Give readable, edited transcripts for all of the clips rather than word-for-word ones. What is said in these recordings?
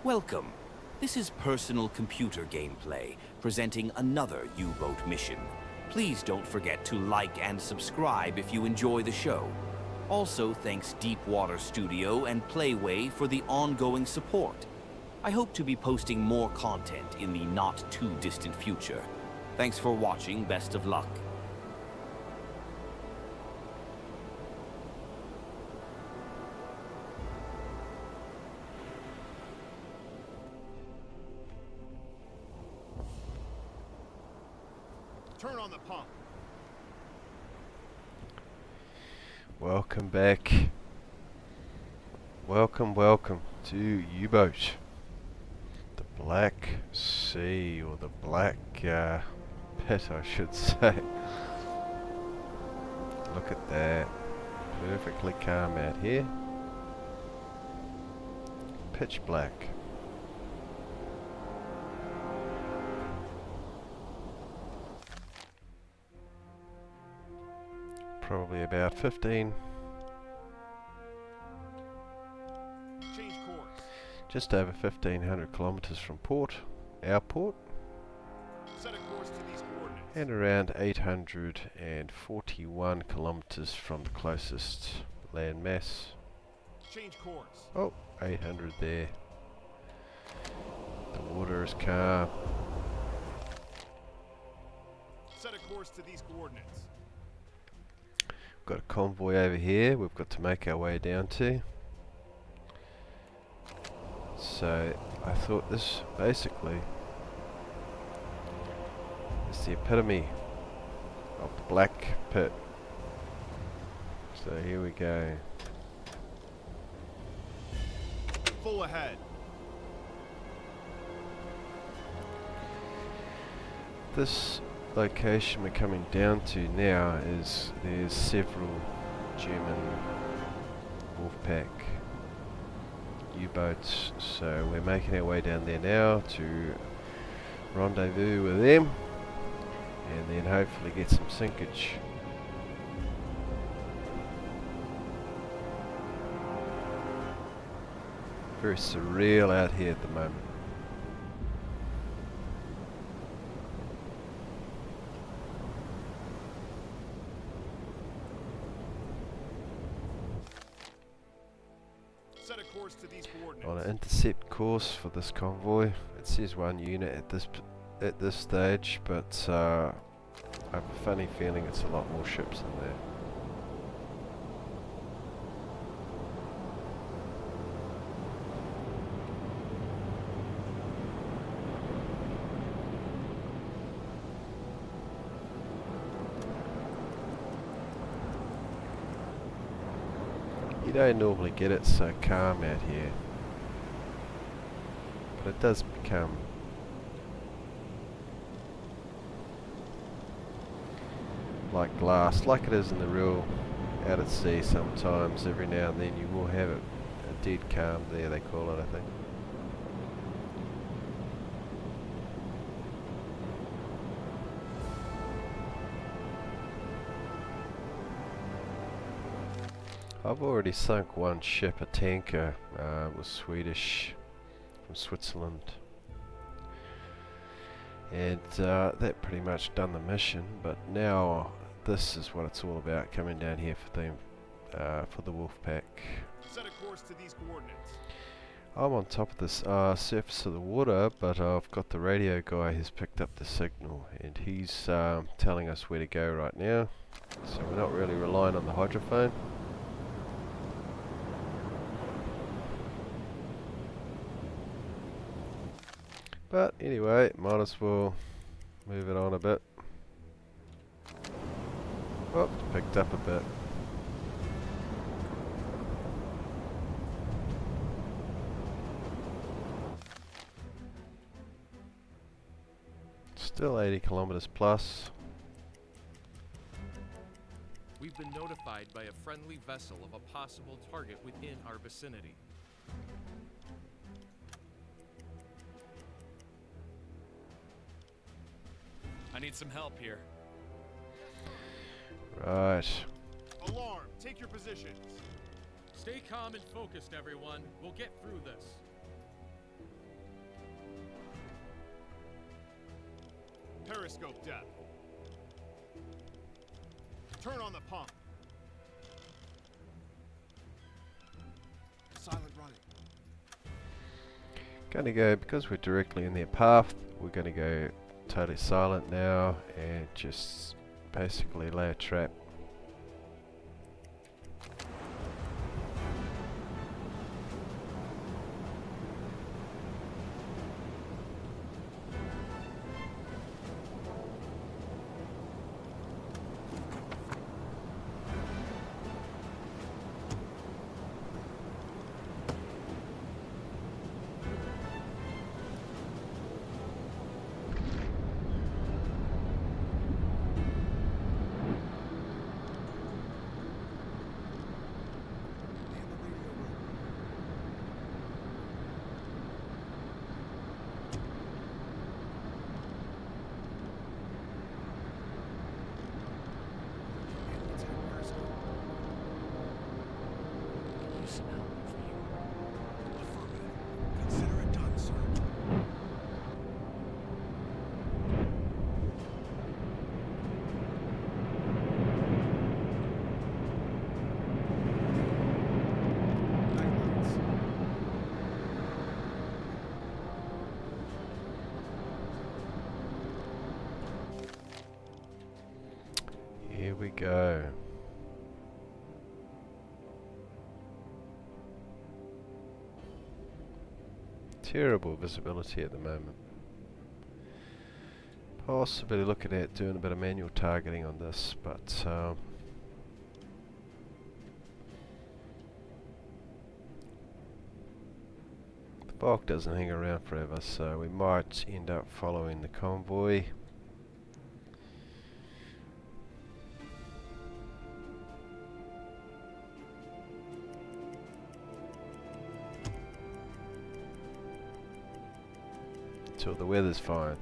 Welcome. This is personal computer gameplay, presenting another U-boat mission. Please don't forget to like and subscribe if you enjoy the show. Also, thanks Deepwater Studio and Playway for the ongoing support. I hope to be posting more content in the not-too-distant future. Thanks for watching. Best of luck. Turn on the pump. Welcome back. Welcome to U-boat. The Black Sea, or the Black Pit, I should say. Look at that. Perfectly calm out here. Pitch black. Probably about 15. Change course. Just over 1,500 kilometers from port, our port, Set a course to these coordinates. and around 841 kilometers from the closest land mass. Change course. Oh, 800 there. The water is calm. Set a course to these coordinates. Got a convoy over here we've got to make our way down to. So I thought this basically is the epitome of the Black Pit. So here we go. Full ahead. This location we're coming down to now is there's several German Wolfpack U-boats, so we're making our way down there now to rendezvous with them and then hopefully get some sinkage. Very surreal out here at the moment. Set a course to these coordinates. On an intercept course for this convoy. It says one unit at this stage, but I have a funny feeling it's a lot more ships than that. You don't normally get it so calm out here, but it does become like glass, like it is in the real out at sea sometimes. Every now and then you will have it a dead calm there, they call it, I think. I've already sunk one ship, a tanker, it was Swedish, from Switzerland, and that pretty much done the mission. But now this is what it's all about, coming down here for them, for the Wolfpack. Set a course to these coordinates. I'm on top of this surface of the water, but I've got the radio guy who's picked up the signal, and he's telling us where to go right now, so we're not really relying on the hydrophone. But anyway, might as well move it on a bit. Oh, picked up a bit. Still 80 kilometers plus. We've been notified by a friendly vessel of a possible target within our vicinity. I need some help here. Right. Alarm. Take your positions. Stay calm and focused, everyone. We'll get through this. Periscope depth. Turn on the pump. Silent running. Gonna go, because we're directly in their path, we're gonna go totally silent now and just basically lay a trap. Consider it done, sir. Here we go. Terrible visibility at the moment. Possibly looking at doing a bit of manual targeting on this, but the fog doesn't hang around forever, so we might end up following the convoy. Until the weather's fine,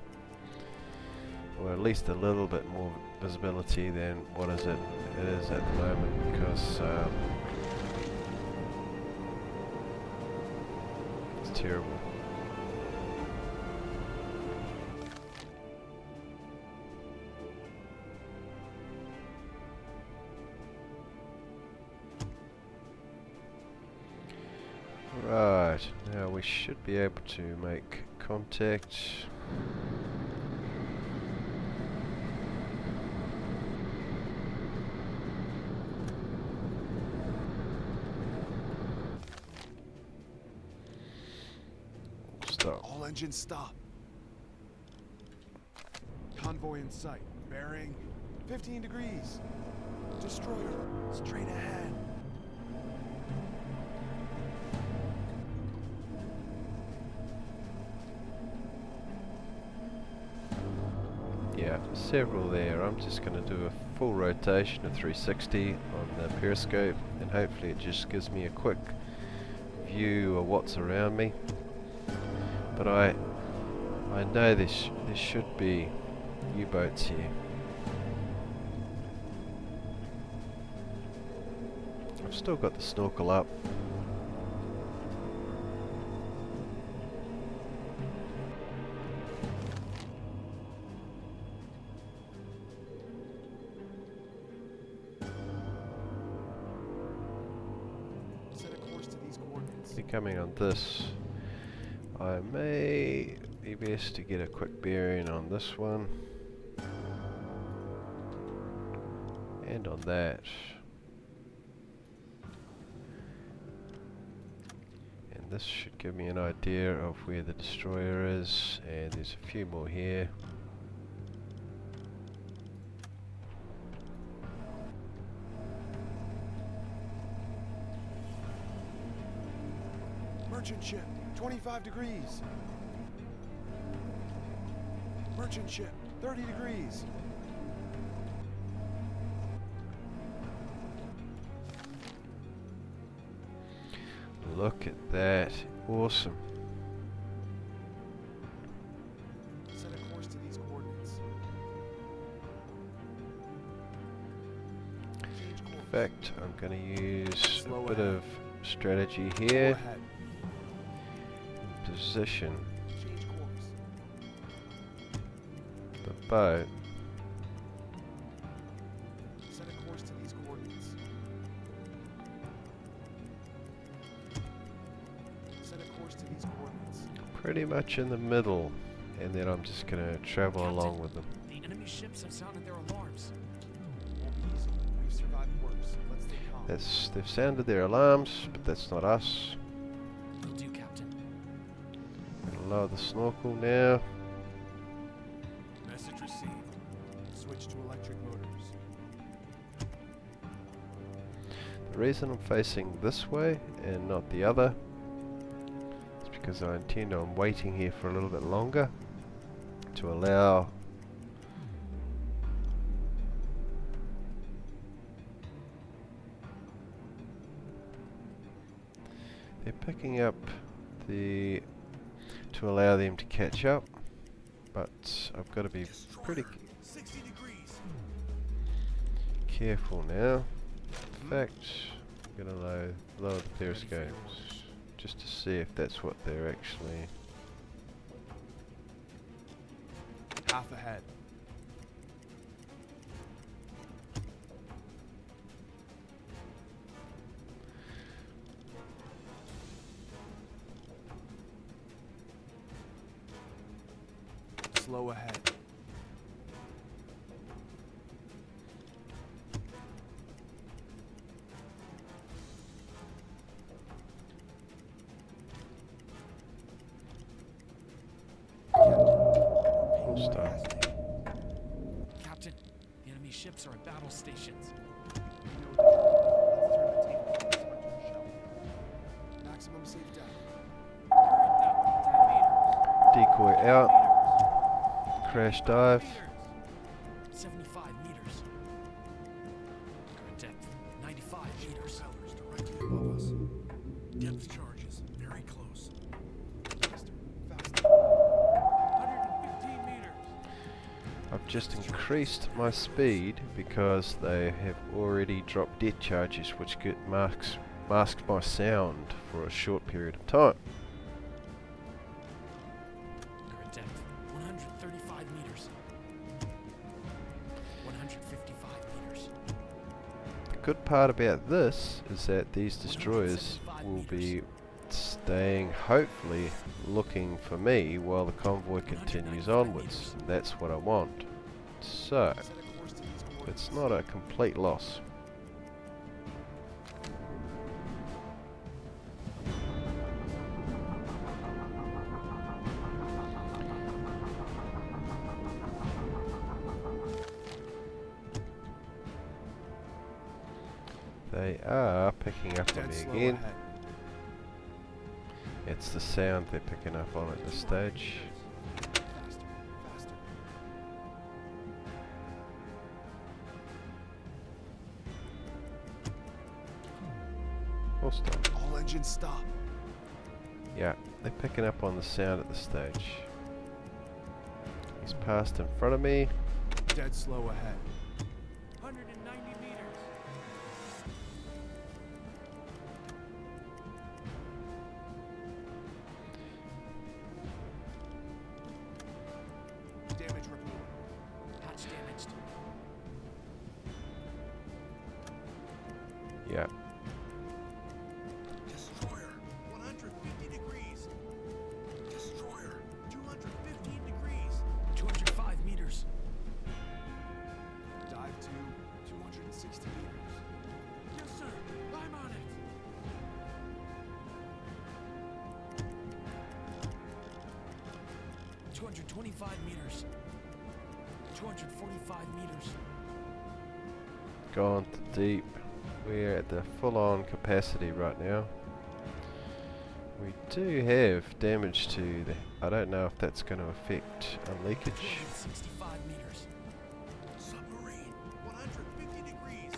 or at least a little bit more visibility than what it is at the moment, because it's terrible. Right, now we should be able to make contact. Stop. All engines stop. Convoy in sight. Bearing 15 degrees. Destroyer straight ahead. Yeah, several there. I'm just going to do a full rotation of 360 on the periscope, and hopefully it just gives me a quick view of what's around me. But I know there should be U-boats here. I've still got the snorkel up. Set a course to these coordinates. Coming on this, I may be best to get a quick bearing on this one and on that, and this should give me an idea of where the destroyer is, and there's a few more here. Merchant ship, 25 degrees. Merchant ship, 30 degrees. Look at that. Awesome. Set a course to these coordinates. Change course. In fact, I'm going to use Slow a bit ahead. of strategy Go here. ahead. Position Change course. the boat. Set a course to these coordinates. Set a course to these coordinates. Pretty much in the middle, and then I'm just gonna travel Captain, along with them. The enemy ships have sounded their alarms. Won't be easy. We've survived worse. Let's stay calm. They've sounded their alarms, but that's not us. Will do, Captain. Gonna lower the snorkel now. Message received. Switch to electric motors. The reason I'm facing this way and not the other is because I intend on waiting here for a little bit longer to allow they're picking up to allow them to catch up, but I've got to be pretty 60 degrees. careful now. In fact, I'm going to lower the periscopes just to see if that's what they're actually... Half ahead. Slow ahead. Full stop. Captain, the enemy ships are at battle stations. Maximum safe depth. Decoy out. Crash dive. 75 meters. Current depth, 95 meters. Propellers directly above us. Depth charges very close. Faster, faster. 115 meters. I've just increased my speed because they have already dropped dead charges, which masks my sound for a short period of time. Current depth, 135 meters. 155 meters. The good part about this is that these destroyers will be staying, hopefully, looking for me while the convoy continues onwards. That's what I want. So, Set a course to these coordinates. it's not a complete loss. They are picking up on Dead me slow again. ahead. It's the sound they're picking up on at this stage. Faster, faster. Full stop. All engines stop. Yeah, they're picking up on the sound at this stage. He's passed in front of me. Dead slow ahead. 190 meters. Damage report. Hatch damaged. Yeah, Destroyer, 150 degrees. Destroyer, 215 degrees. 205 meters. Dive to 260 meters. Yes, sir. I'm on it. – 225 meters. 245 meters. gone to deep. We're at the full-on capacity right now. We do have damage to the... I don't know if that's going to affect a leakage. 265 meters. Submarine, 150 degrees.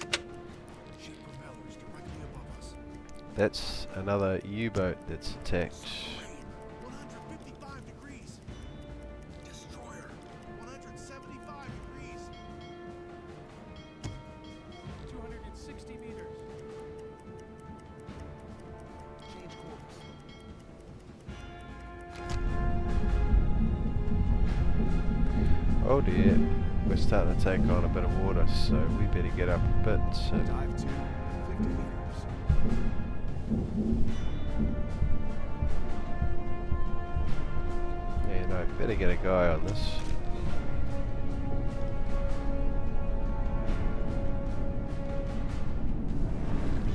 Ship propellers directly above us. That's another U-boat that's attacked. Submarine, 155 degrees. Destroyer, 175 degrees. 260 meters. Change course. Oh dear, we're starting to take on a bit of water, so we better get up a bit. Dive to 50 meters. Yeah, no, better get a guy on this.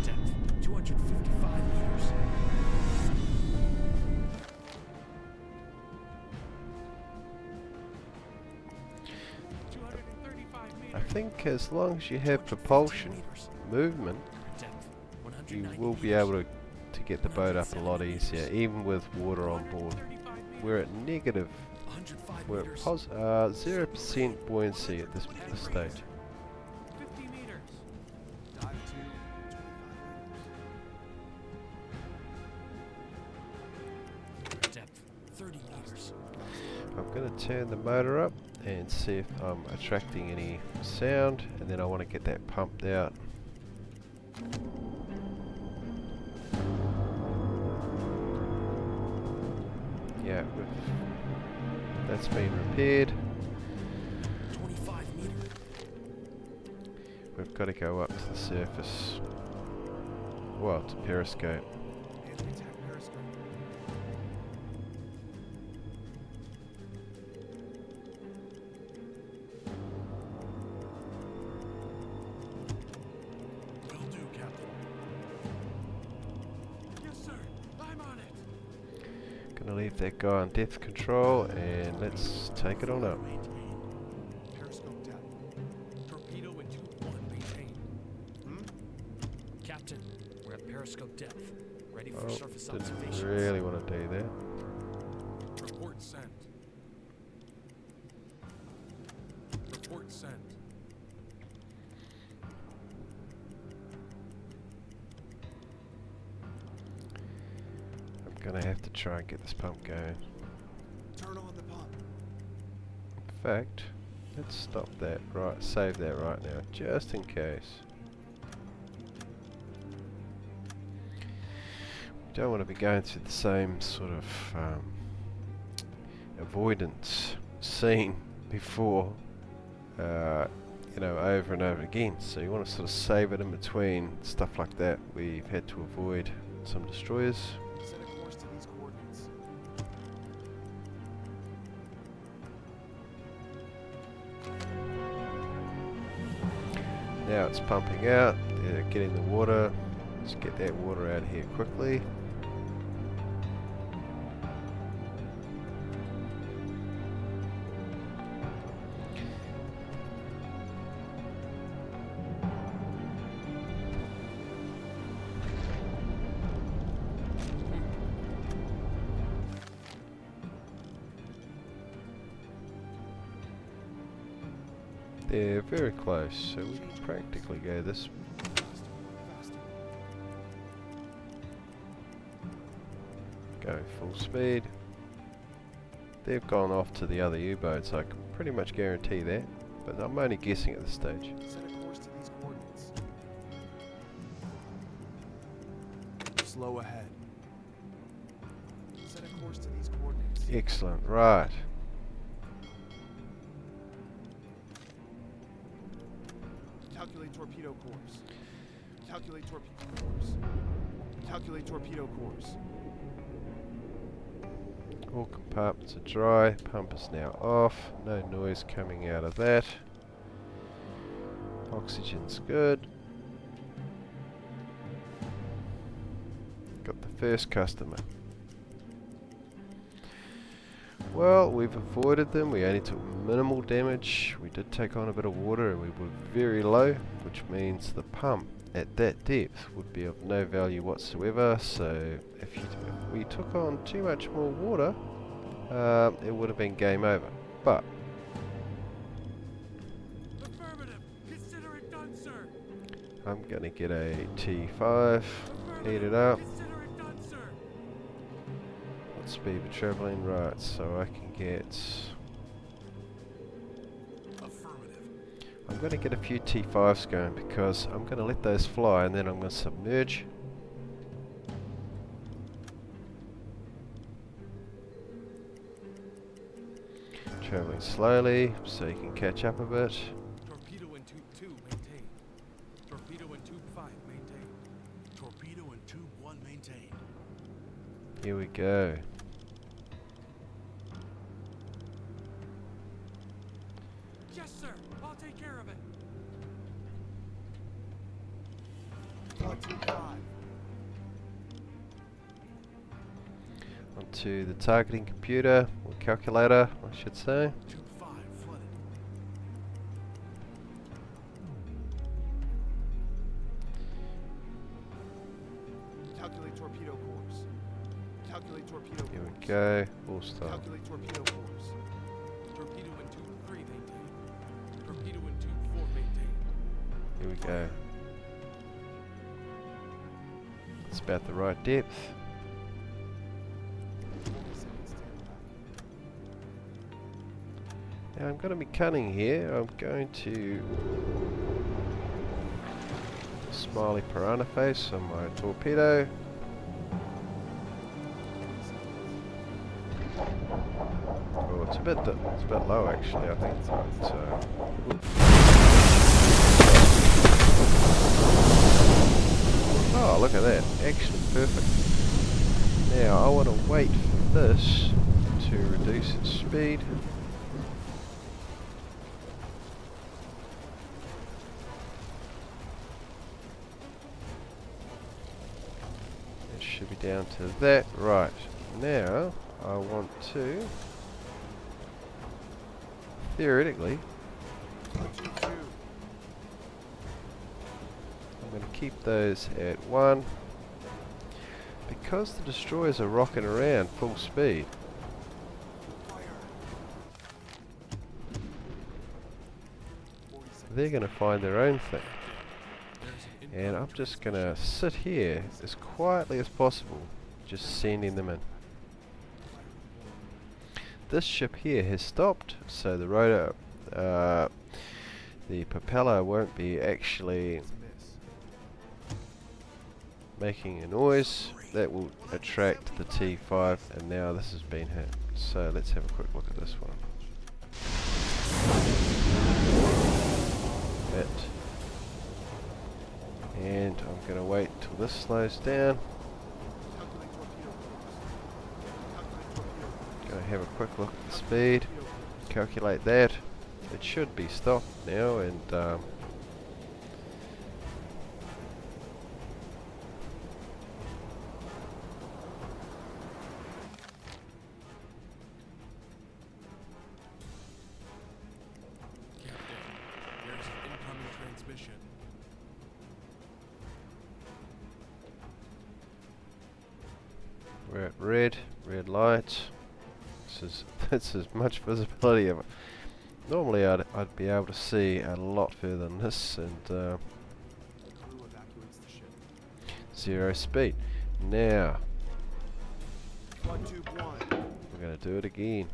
Depth 255 meters. I think as long as you have propulsion, movement, Depth you 190 will be able to get the boat up a lot easier, even with water on board. We're at negative, 105 we're at meters. 0% buoyancy at this stage. 50 meters. Dive to 25 meters. Depth 30 meters. I'm going to turn the motor up and see if I'm attracting any sound, and then I want to get that pumped out. Yeah, that's been repaired. 25 meters. We've got to go up to the surface. Well, to periscope. Anti-attack periscope. Will do, Captain. Yes, sir. I'm on it. Gonna leave that guy on depth control, and let's take it on up. Maintain. Periscope depth. Torpedo into 1 maintain. Captain, we're at periscope depth. Ready for Oh, surface didn't observations. really want to do that. Report sent. Report sent. I'm gonna have to try and get this pump going. Turn on the pump. In fact, let's stop that right, save that right now, just in case. Don't want to be going through the same sort of avoidance scene before, you know, over and over again. So you want to sort of save it in between stuff like that. We've had to avoid some destroyers. Set a course to these coordinates. Now it's pumping out, they're getting the water. Let's get that water out of here quickly. They're very close, so we can practically go this. Faster. Going full speed. They've gone off to the other U-boats, I can pretty much guarantee that, but I'm only guessing at this stage. Set a course to these coordinates. Slow ahead. Set a course to these coordinates. Excellent, right. Calculate torpedo course. Calculate torpedo course. Calculate torpedo course. All compartments are dry, pump is now off, no noise coming out of that. Oxygen's good. Got the first customer. Well, we've avoided them, we only took minimal damage. We did take on a bit of water and we were very low, which means the pump at that depth would be of no value whatsoever. So if we took on too much more water, it would have been game over. But Affirmative. Consider it done, sir. I'm going to get a T5, heat it up. Consider it done, sir. What speed we're travelling? Right, so I can get... Affirmative. I'm going to get a few T5s going because I'm going to let those fly and then I'm going to submerge. traveling slowly so you can catch up a bit. Torpedo in tube 2, maintain. Torpedo in tube 5, maintain. Torpedo in tube 1 maintained. Here we go. Yes, sir. I'll take care of it. Tube 5. Onto the targeting computer, or calculator, I should say. Tube 5 flooded. Calculate torpedo course. Calculate torpedo Here course. we go. Full stop. Calculate torpedo course. Torpedo in tube 3, maintain. Torpedo in tube 4, maintain. Here we go. It's about the right depth. 47 standby. Now I'm going to be cunning here. I'm going to smiley piranha face on my torpedo. Oh, it's a bit low actually, I think. But, oh, look at that! Actually, perfect. Now I want to wait for this to reduce its speed. It should be down to that. Right. Now I want to theoretically Tube 2. I'm going to keep those at 1 because the destroyers are rocking around full speed. They're going to find their own thing. And I'm just going to sit here as quietly as possible, just sending them in. This ship here has stopped, so the rotor, the propeller won't be actually making a noise. That will attract the T5, and now this has been hit. So let's have a quick look at this one. Hit. And I'm going to wait till this slows down. Calculate torpedo course. Calculate torpedo course. Going to have a quick look at the speed. Calculate that. It should be stopped now, and Captain, there's an incoming transmission. we're at red light. This is much visibility of it. Normally I'd be able to see a lot further than this, and Crew evacuates the ship. 0 speed. Now Flood tube 1. we're going to do it again.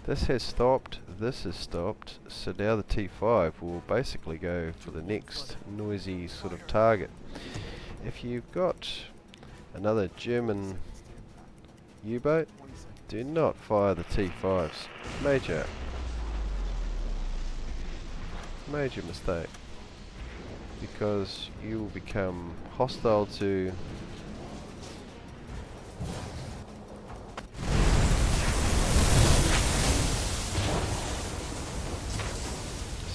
This has stopped, this has stopped, so now the T5 will basically go for the next noisy sort of target. If you've got another German U-boat, do not fire the T5s. Major mistake, because you will become hostile to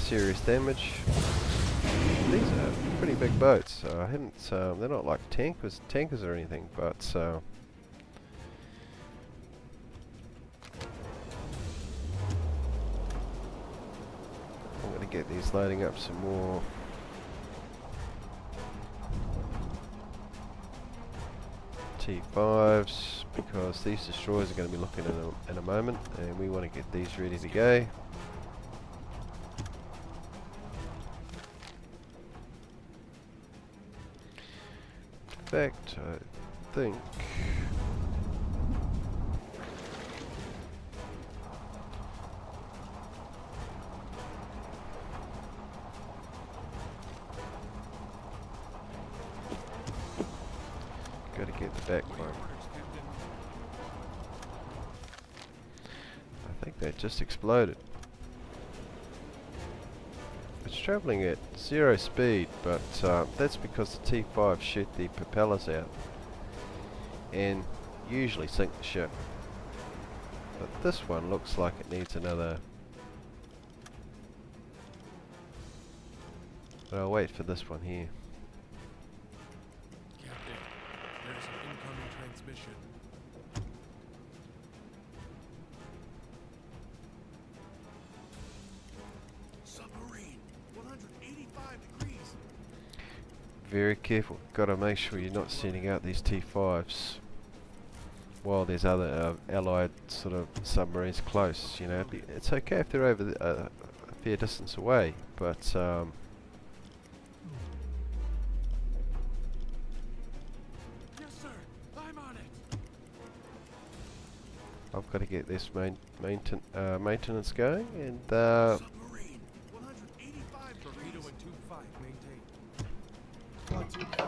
serious damage. These are pretty big boats. I haven't. They're not like tankers or anything, but I'm going to get these loading up some more. T5s, because these destroyers are going to be looking in a moment, and we want to get these ready to go. In fact, I think got to get the back one. Orders, Captain. think that just exploded. It's travelling at 0 speed, but that's because the T5 shoot the propellers out and usually sink the ship. But this one looks like it needs another. But I'll wait for this one here. Captain, there's an incoming transmission. Submarine. 185 degrees. Very careful. Gotta make sure you're not sending out these T5s while there's other allied sort of submarines close. You know, it's okay if they're over a fair distance away, but Yes, sir. I'm on it. I've got to get this maintenance going, and Submarine. 185 Torpedo degrees. and tube 5 maintained. Flood tube 5.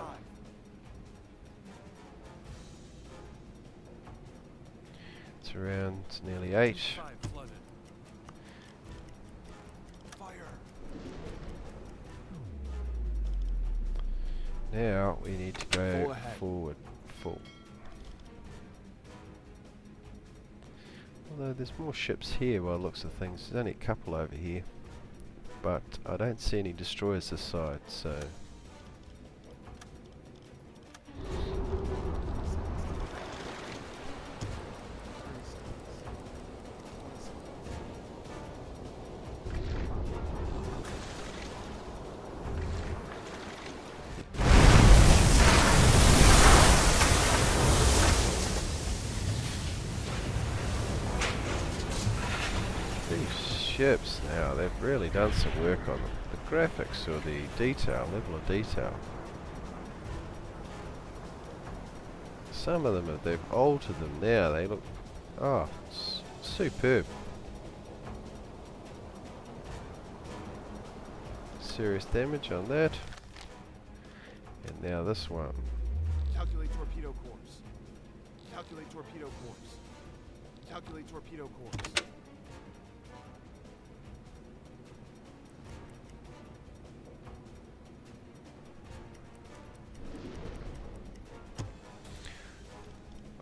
it's around nearly 8. Tube 5 flooded. Fire. Now we need to go Full ahead. forward, full. Although there's more ships here by the looks of things. There's only a couple over here, but I don't see any destroyers this side, so these ships now, they've really done some work on them. The graphics or the detail, level of detail. Some of them, they've altered them now, they look, superb. Serious damage on that. And now this one. Calculate torpedo course. Calculate torpedo course. Calculate torpedo course.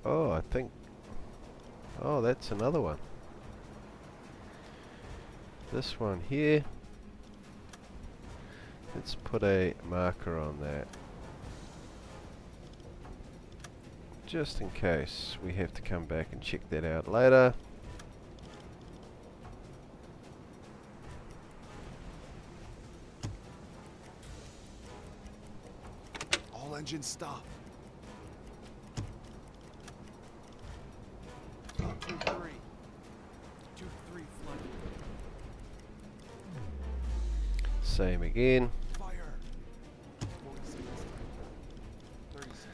Oh, I think... Oh, that's another one. This one here. Let's put a marker on that. Just in case we have to come back and check that out later. All engines stop. Tube 3. Tube 3 flooded. Same again. Fire. 40 seconds. 30 seconds.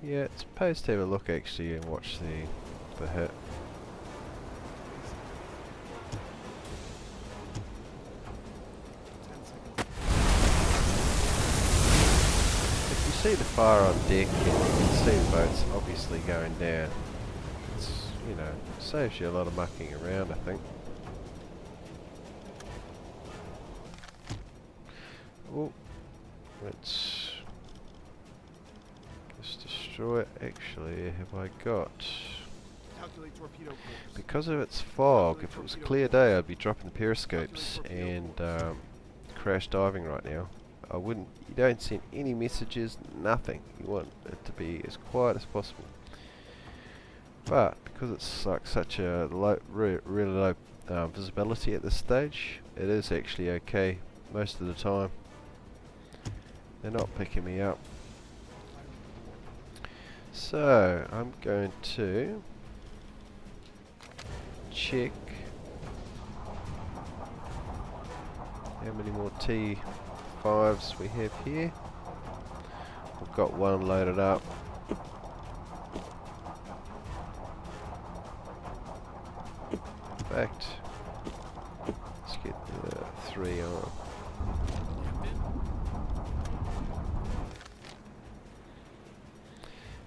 Yeah, it's supposed to have a look actually and watch the hit. 10 seconds. If you see the fire on deck and you can see the boats obviously going down, it's, you know, saves you a lot of mucking around, I think. Oh, let's just destroy it. Actually, have I got... Calculate torpedo course. Because of its fog, if it was a clear day I'd be dropping the periscopes and crash diving right now. I wouldn't, you don't send any messages, nothing. You want it to be as quiet as possible. But because it's like such a low, really low visibility at this stage, it is actually okay most of the time. They're not picking me up. So I'm going to check how many more T5s we have here. We've got one loaded up. In fact, let's get the 3 on.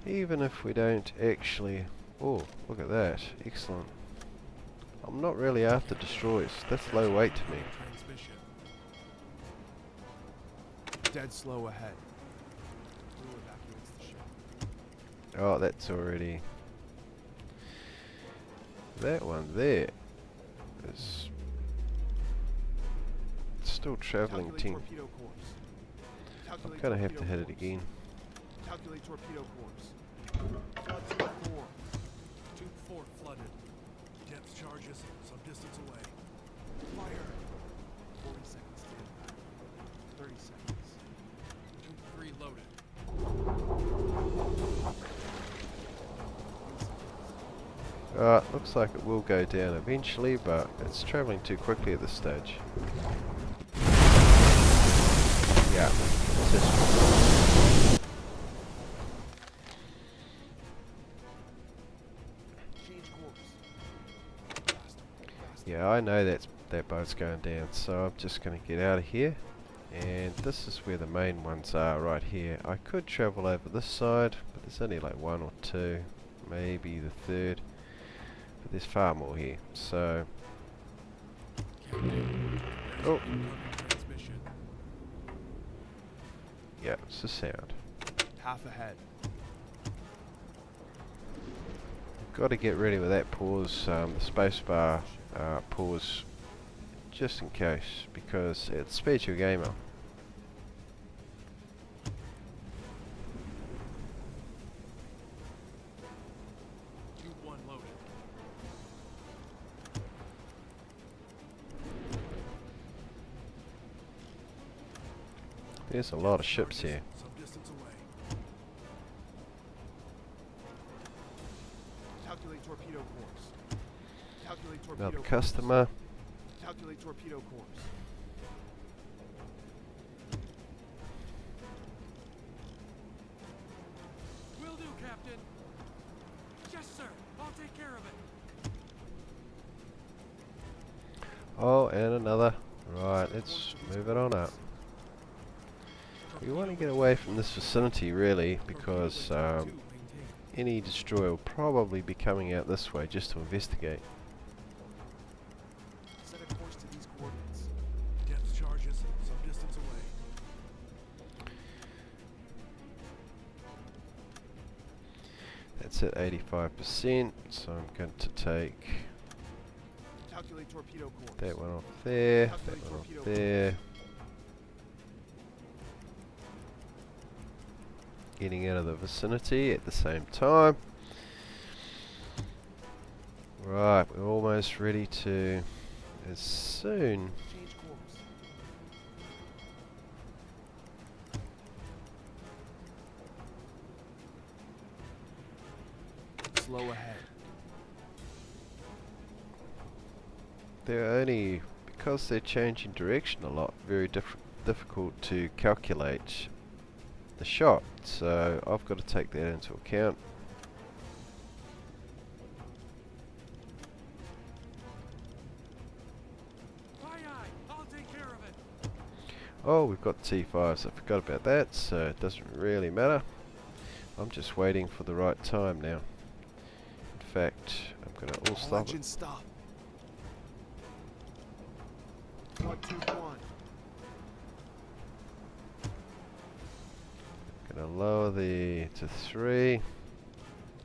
Even if we don't actually... Oh, look at that. Excellent. I'm not really after destroyers. That's low weight to me. Transmission. Dead slow ahead. Crew evacuates the ship. Oh, that's already... That one there is still travelling Calculate team. torpedo course. I'm Calculate gonna have to torpedo hit it course. again. Calculate torpedo course. Flood to 4. Tube 4 flooded. Depth charges some distance away. Fire. 40 seconds standby. 30 seconds. Tube 3 loaded. Looks like it will go down eventually, but it's travelling too quickly at this stage. Yeah, it's just Change course. Faster. Faster. yeah, I know that boat's going down, so I'm just going to get out of here. And this is where the main ones are, right here. I could travel over this side, but there's only like one or two, maybe the third. But there's far more here, so... Captain. Oh. Incoming transmission. Yeah, it's the sound. Half ahead. Got to get ready with that pause, the spacebar pause, just in case, because it speeds your game up. Tube 1 loaded. There's a lot of ships here. Some distance away. Calculate torpedo course. Calculate torpedo Another course. customer. Calculate torpedo course. Will do, Captain. Yes, sir. I'll take care of it. Oh, and another. Right, let's move it on up. We want to get away from this vicinity, really, because Two maintained. any destroyer will probably be coming out this way just to investigate. Set a course to these coordinates. Depth charges some distance away. That's at 85%, so I'm going to take Calculate torpedo course. that one off there, that one off there. Getting out of the vicinity at the same time. Right, we're almost ready to, as soon... Change course. Slow ahead. They're only, because they're changing direction a lot, very difficult to calculate the shot, so I've got to take that into account. Aye, aye. I'll take care of it. Oh, we've got T5s, I forgot about that, so it doesn't really matter. I'm just waiting for the right time now. In fact, I'm going to all All stop it. engines stop. Flood tube 1. Going to lower the to 3.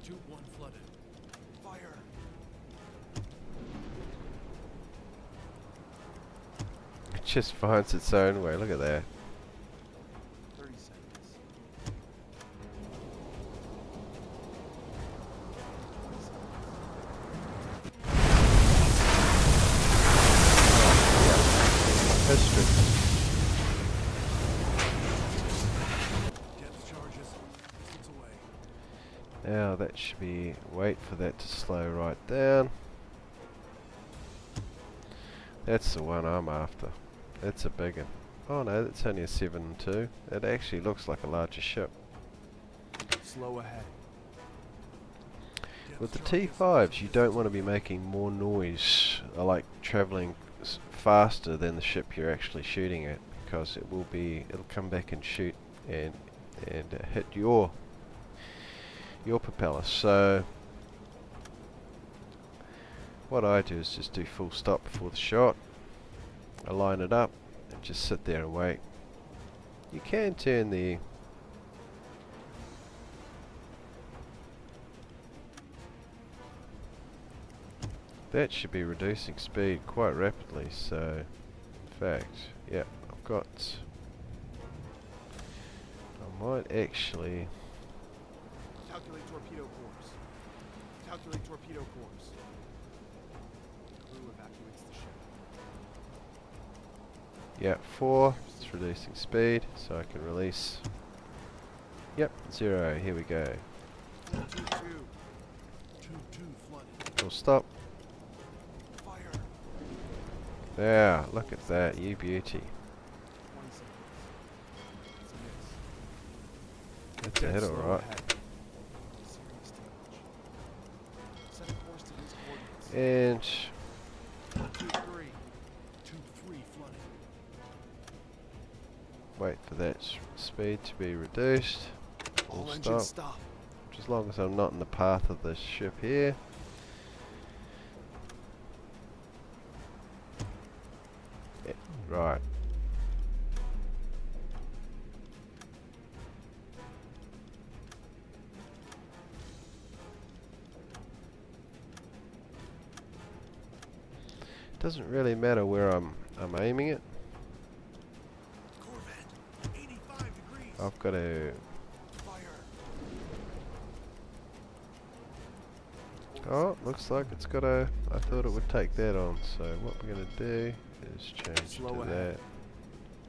Tube 1 flooded. Fire. It just finds its own way, look at that. 30 seconds. 20 seconds. History. Depth charges distance away. Now that should be, wait for that to slow right down. That's the one I'm after. That's a big one. Oh no, that's only a 7-2. It actually looks like a larger ship. Slow ahead. Depth With the charges T5s, you don't want to be making more noise, like travelling faster than the ship you're actually shooting at, because it'll come back and shoot and hit your propeller. So what I do is just do full stop before the shot. I line it up and just sit there and wait. You can turn the that should be reducing speed quite rapidly, so in fact, yeah, I might actually Calculate torpedo course. Calculate torpedo course. Crew evacuates the ship. yeah, 4, it's reducing speed, so I can release. Yep, 0, here we go. 2-2. 2-2 flooded. Full stop. Fire. Yeah, look at that, you beauty. 20 seconds. It's a miss. That's a hit, Slow alright. ahead. Serious damage. Set a course to these coordinates. And 2-3. 2-3 flooded. wait for that speed to be reduced. All Full engines stop. stop. As long as I'm not in the path of this ship here. Yeah, right. Doesn't really matter where I'm aiming it. Corvette. 85 degrees. I've got to. Fire. Oh, looks like it's got a. I thought it would take that on. So what we're gonna do is change Slow to ahead.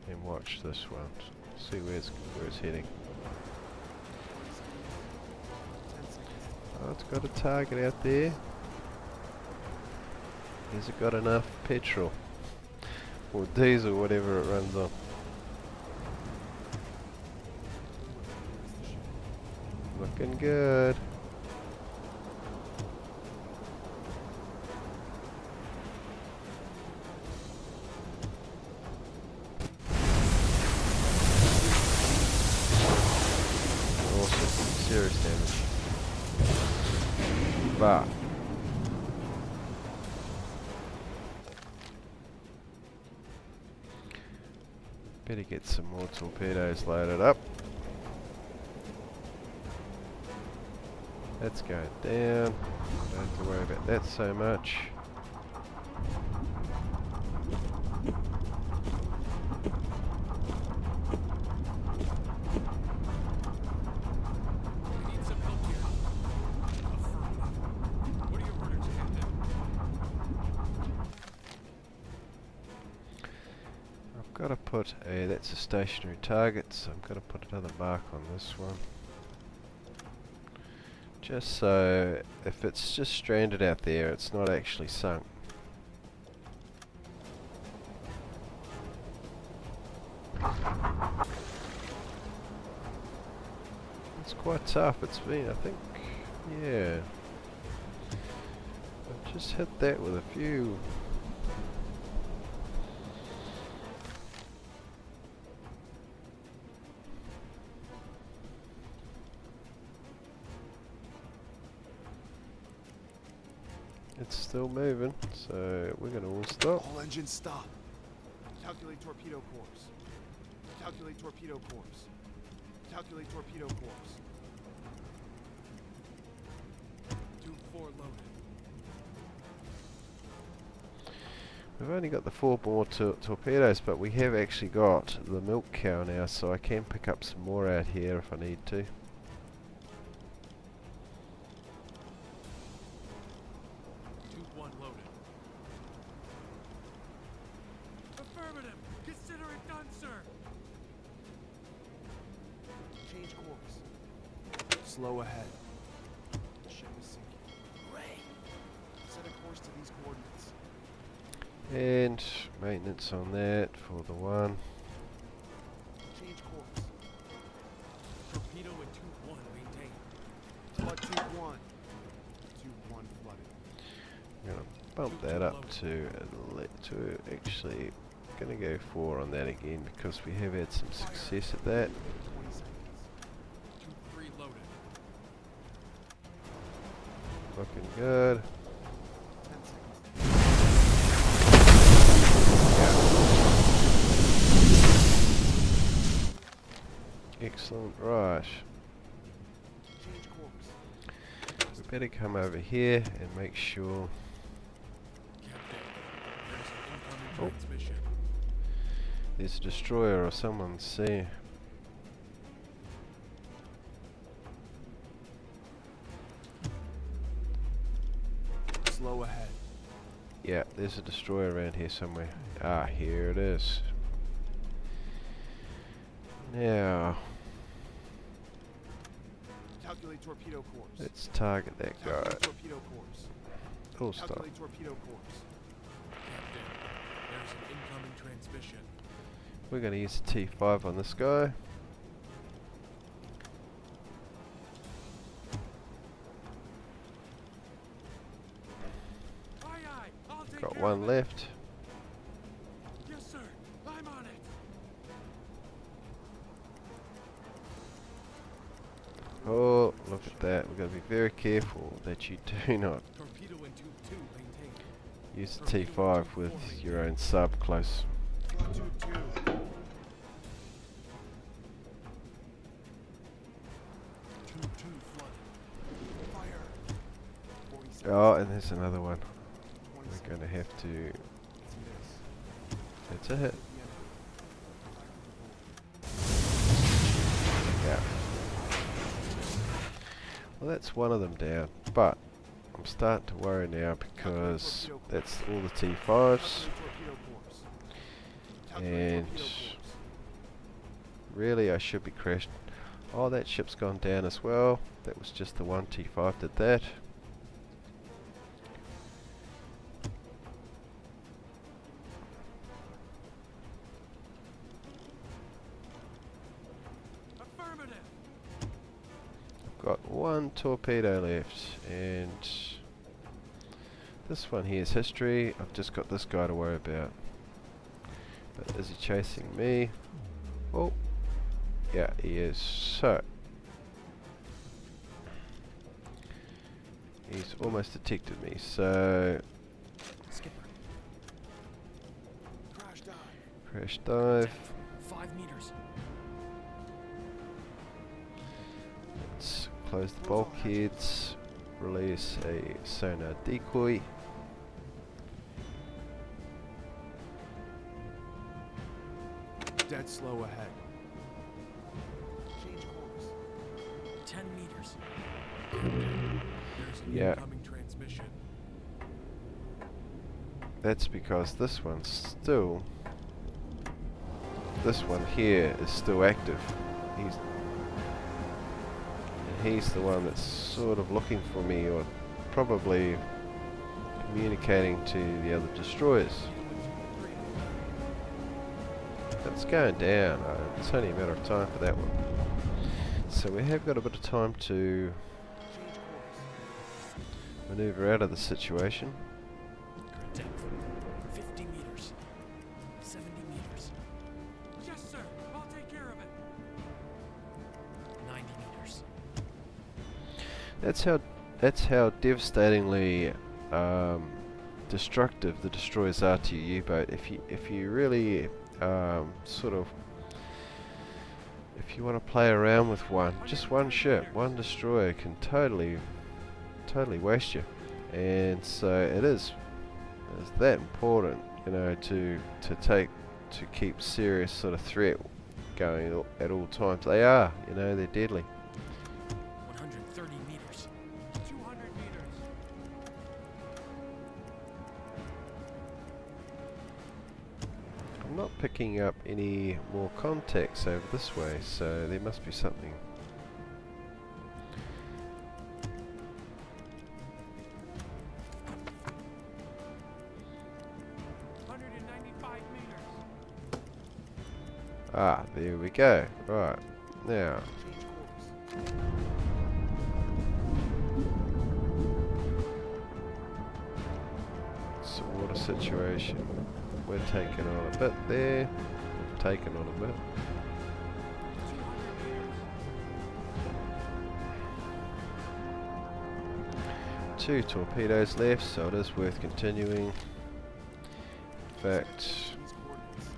that and watch this one. See where it's heading. 10 seconds. Oh, it's got a target out there. Has it got enough petrol or diesel, whatever it runs on? Looking good. Awesome. Serious damage. Bah. Better get some more torpedoes loaded up. That's going down. Don't have to worry about that so much. We need some help here. Affirmative. What are your orders, Captain? I've got to put a, that's a stationary target, so I'm going to put another mark on this one. Just so if it's just stranded out there, it's not actually sunk. It's quite tough. It's been, I think, yeah. I've just hit that with a few. It's still moving, so we're going to all stop. All engines stop. Calculate torpedo course. Calculate torpedo course. Calculate torpedo course. 2-4 loaded. We've only got the 4 more torpedoes, but we have actually got the milk cow now, so I can pick up some more out here if I need to. 2-1 loaded. Affirmative. Consider it done, sir. Change course. Slow ahead. The ship is sinking. Ray. Set a course to these coordinates. And maintenance on that for the one. Change course. Torpedo at 2-1 maintained. Flood 2-1. 2-1 flooded. I'm going to bump that up to actually going to go 4 on that again because we have had some success at that. 20 seconds. 2-3 loaded. Looking good. 10 seconds. Excellent. Right. Change course. We better come over here and make sure. Captain, there's an incoming Oh. transmission. There's a destroyer or someone's there. Slow ahead. Yeah, there's a destroyer around here somewhere. Ah, here it is. Now, Calculate torpedo course. let's target that guy. Calculate torpedo course. Oh, stop. Calculate torpedo course. Captain, there's an incoming transmission. We're going to use the T5 on this guy. Aye, aye, I'll take Got care one of it. left. Yes, sir. I'm on it. Oh, look at that. We've got to be very careful that you do not Torpedo in tube 2 maintained. use the T5 with your own sub close. Flood tube 2. Tube 2 flooded. Fire. 40 seconds. Oh, and there's another one. 20 We're going to seconds. have to... It's a miss. That's a hit. The enemy. Yeah. Well, that's one of them down, but I'm starting to worry now because that's all the T5s, Calculate torpedo course. Calculate and torpedo course. really I should be crashed. Oh, that ship's gone down as well. That was just the one T5 did that. Affirmative. Got one torpedo left, and this one here is history. I've just got this guy to worry about. But is he chasing me? Oh, yeah, he is. So he's almost detected me. So Skipper, Crash dive. crash dive. 5 meters. Let's close the bulkheads. Release a sonar decoy. Dead slow ahead. Change course. 10 meters. There's an Yeah. incoming transmission. That's because this one's still... This one here is still active. He's the one that's sort of looking for me, or probably communicating to the other destroyers. It's going down. It's only a matter of time for that one. So we have got a bit of time to Change course. maneuver out of the situation. Depth. 50 meters. 70 meters. Yes, sir. I'll take care of it. 90 meters. That's how devastatingly destructive the destroyers are to your U-boat. If you really if you want to play around with just one ship, one destroyer can totally waste you. And so it's that important, you know, to keep serious sort of threat going at all times. They are, you know, they're deadly. 130 meters. 200 meters. I'm not picking up any more contacts over this way, so there must be something. Ah, there we go. Right, now, Change course. it's a water situation. We're taking on a bit there. We've taken on a bit. 2 torpedoes left, so it is worth continuing. In fact, These coordinates.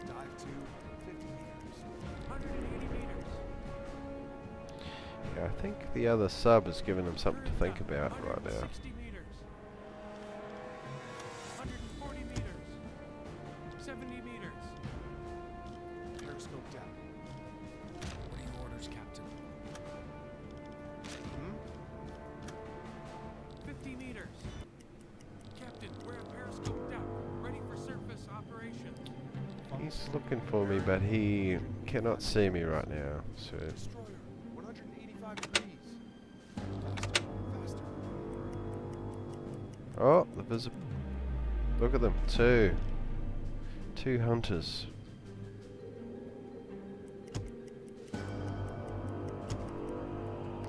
Dive to 50 meters. 180 meters. think the other sub is giving them something to think about right now. 60 meters. 140 meters. 70 meters. Periscope down. What are your orders, Captain? Hmm? 50 meters. Captain, we're at periscope depth, ready for surface operation. He's looking for me, but he cannot see me right now. So Destroyer, 185 degrees. Faster, faster. oh, the visible. Look at them, two hunters.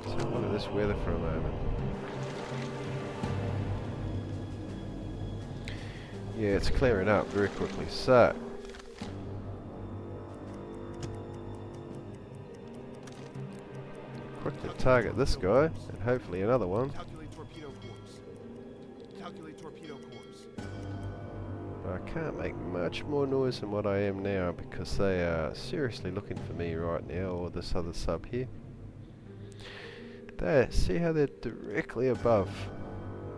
So look at this weather for a moment. Yeah, it's clearing up very quickly. So quickly target this guy and hopefully another one. Calculate torpedo course. Calculate torpedo course. I can't make much more noise than what I am now because they are seriously looking for me right now, or this other sub here. There, see how they're directly above.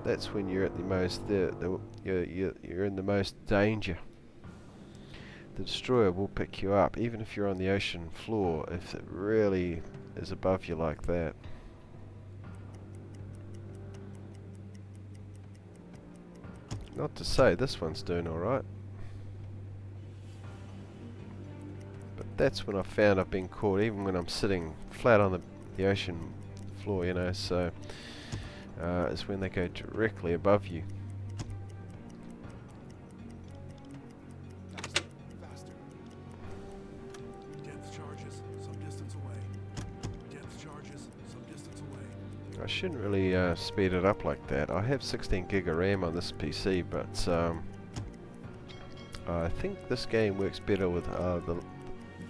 That's when you're at the most, you're in the most danger. The destroyer will pick you up, even if you're on the ocean floor, if it really is above you like that. Not to say this one's doing alright. But that's when I found I've been caught, even when I'm sitting flat on the ocean floor, you know, so is when they go directly above you. Faster, faster. Depth charges, some distance away. Depth charges, some distance away. I shouldn't really speed it up like that. I have 16 gig of RAM on this PC, but I think this game works better with the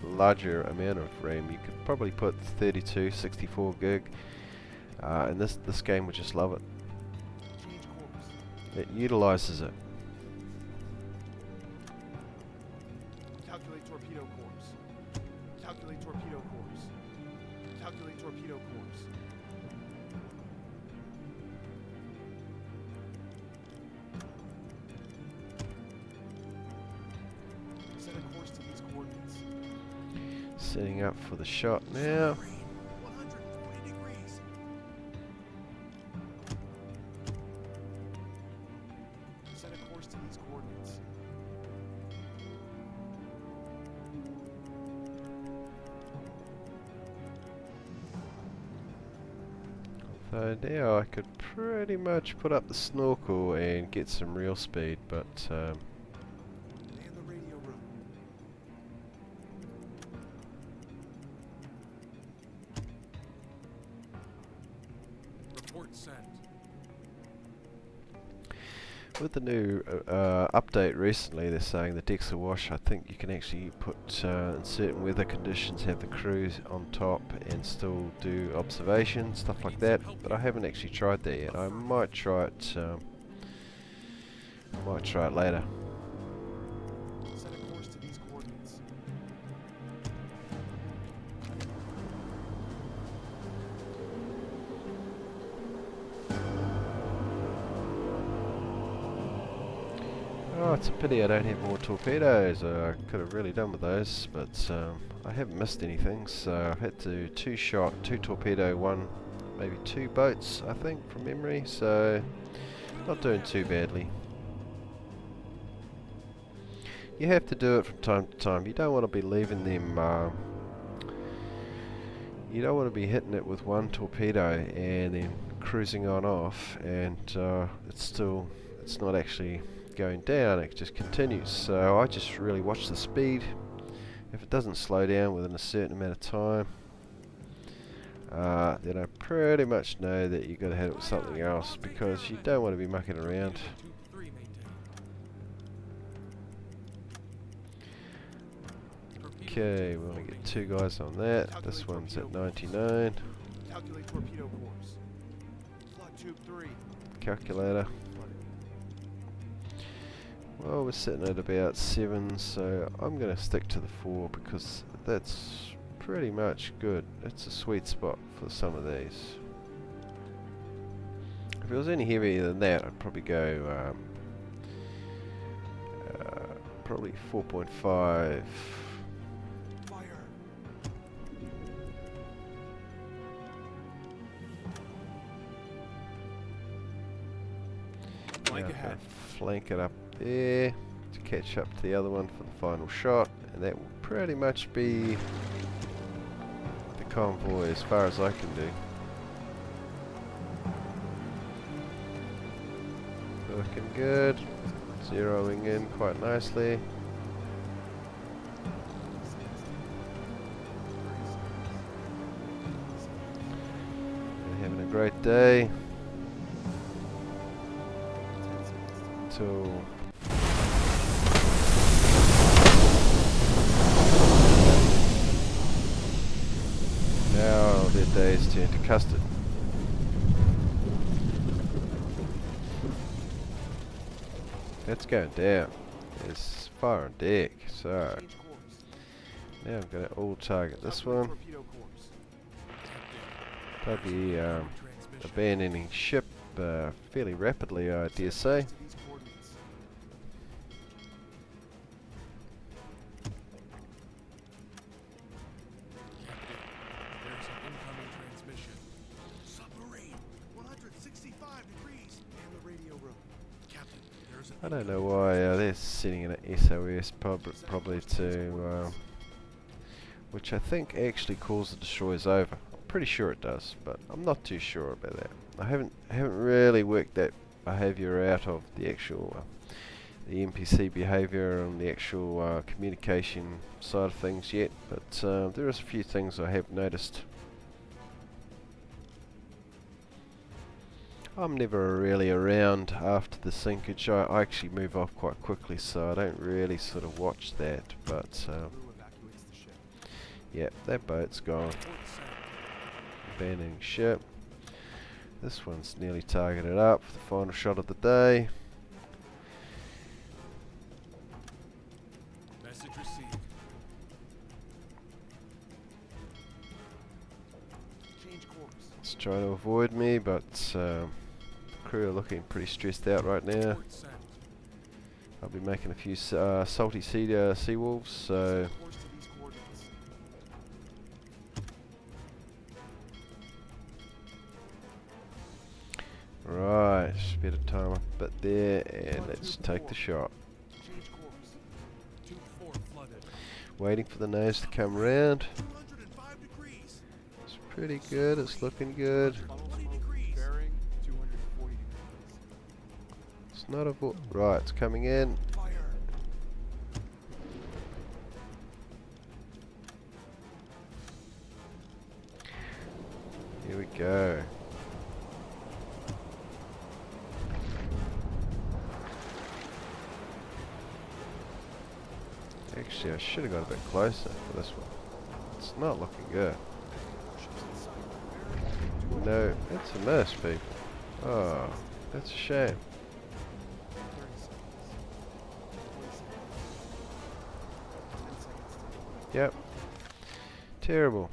larger amount of RAM. You could probably put 32, 64 gig, and this game would just love it. Change course. It utilizes it. Calculate torpedo course. Calculate torpedo course. Calculate torpedo course. Set a course to these coordinates. Setting up for the shot now. Submarine, 140 degrees. Set a course to these coordinates. So now I could pretty much put up the snorkel and get some real speed, but Man the radio room. Report sent. with the new update recently, they're saying the decks are wash. I think you can actually put in certain weather conditions, have the crews on top and still do observations, stuff like that, but I haven't actually tried that yet. I might try it later. Set a course to these coordinates. Oh, it's a pity I don't have more torpedoes. I could have really done with those, but I haven't missed anything, so I've had to two-shot, 2 torpedo, 1, maybe 2 boats, I think, from memory, so not doing too badly. You have to do it from time to time. You don't want to be leaving them, you don't want to be hitting it with 1 torpedo and then cruising on off, and it's not actually going down, it just continues. So I just really watch the speed. If it doesn't slow down within a certain amount of time, then I pretty much know that you've got to hit it with something else, because you don't want to be mucking around. Tube 3 maintained. Okay, we only get 2 guys on that. This one's at 99. Calculate torpedo course. Flood tube 3. Calculator. Well, we're sitting at about 7, so I'm going to stick to the 4 because that's pretty much good. It's a sweet spot for some of these. If it was any heavier than that, I'd probably go probably 4.5. Fire. Flank Now ahead. I'll flank it up there to catch up to the other one for the final shot, and that will pretty much be the convoy as far as I can do. Looking good, zeroing in quite nicely. They're having a great day. Until now their days turn to custard. That's going down. There's fire on deck, so Change course. now I'm going to all target this Submarine one. torpedo course. Probably Transmission. abandoning ship fairly rapidly, I dare say. To these coordinates. There's an incoming transmission. Submarine. 165 degrees. And the radio room. Captain, there's an I don't know why they're sitting in an SOS, probably to, which I think actually calls the destroyers over. I'm pretty sure it does, but I'm not too sure about that. I haven't really worked that behaviour out of the actual the NPC behaviour on the actual communication side of things yet, but there is a few things I have noticed. I'm never really around after the sinkage. I actually move off quite quickly, so I don't really sort of watch that, but Crew evacuates the ship. yeah, that boat's gone. port set. Abandoning ship. This one's nearly targeted up for the final shot of the day. Message received. Change course. It's trying to avoid me, but the crew are looking pretty stressed out right now. Port sent. I'll be making a few salty sea wolves, so Set a course to these coordinates. right, just a bit of time up a bit there, and let's take the shot. Change course. Tube 4 flooded. Waiting for the nose to come around. 205 degrees. It's pretty good, it's looking good. Funnel 20 smoke degrees. bearing 240 degrees. It's not a right, it's coming in. Fire. Here we go. Actually, I should have got a bit closer for this one. It's not looking good. Ships in sight. No, it's a mess, people. Oh, that's a shame. 30 seconds. 20 seconds. 10 seconds. Yep. Terrible.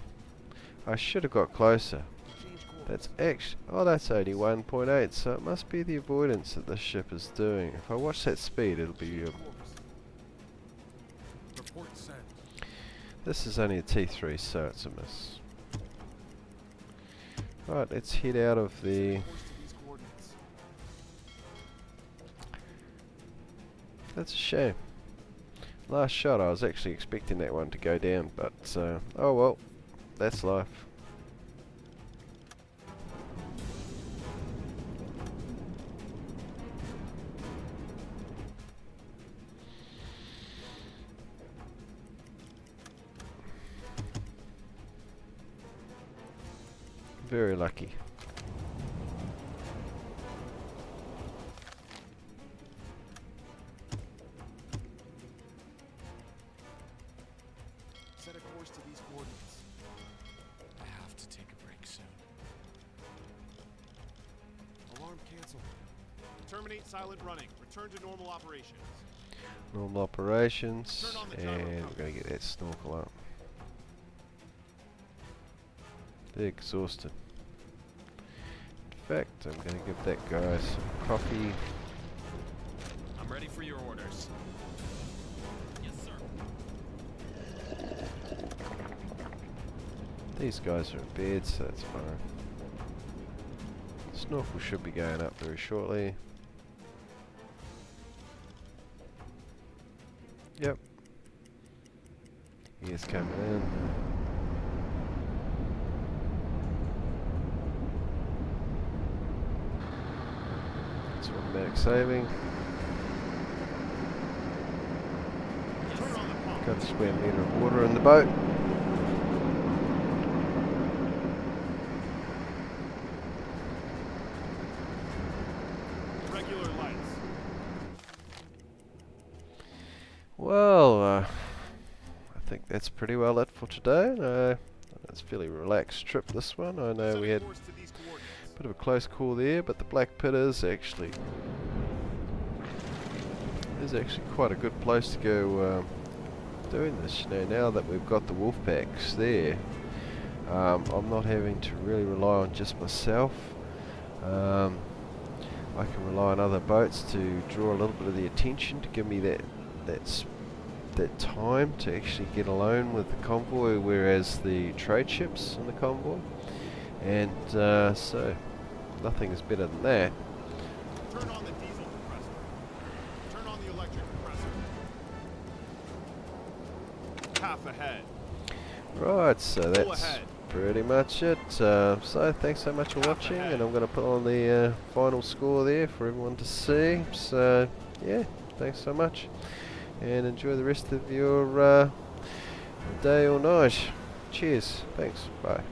I should have got closer. Change course. That's actually... Oh, that's 81.8, so it must be the avoidance that this ship is doing. If I watch that speed, it'll be... Change course. Report sent. this is only a T3, so it's a miss. Right, let's head out of the... Set a course to these coordinates. That's a shame. Last shot, I was actually expecting that one to go down, but... oh well, that's life. Very lucky. Set a course to these coordinates. I have to take a break soon. Alarm canceled. Terminate silent running. Return to normal operations. Normal operations, Turn on the and gyro we're going to get that snorkel up. They're exhausted. In fact, I'm going to give that guy some coffee. I'm ready for your orders. Yes, sir. These guys are in bed, so that's fine. Snorkel should be going up very shortly. Yep. He is coming in. That's automatic saving. Got a square meter of water in the boat. Regular lights. Well, I think that's pretty well it for today. It's a fairly relaxed trip, this one. I know we had Course to these coordinates. a bit of a close call there, but the Black Pit is actually quite a good place to go doing this. You know, now that we've got the Wolfpacks there, I'm not having to really rely on just myself. I can rely on other boats to draw a little bit of the attention, to give me that time to actually get alone with the convoy, whereas the trade ships in the convoy, and so nothing is better than that. Turn on the diesel compressor. Turn on the electric compressor. Half ahead. Right, so Full that's ahead. pretty much it. So thanks so much for watching, and I'm going to put on the final score there for everyone to see. So yeah, thanks so much, and enjoy the rest of your day or night. Cheers. Thanks. Bye.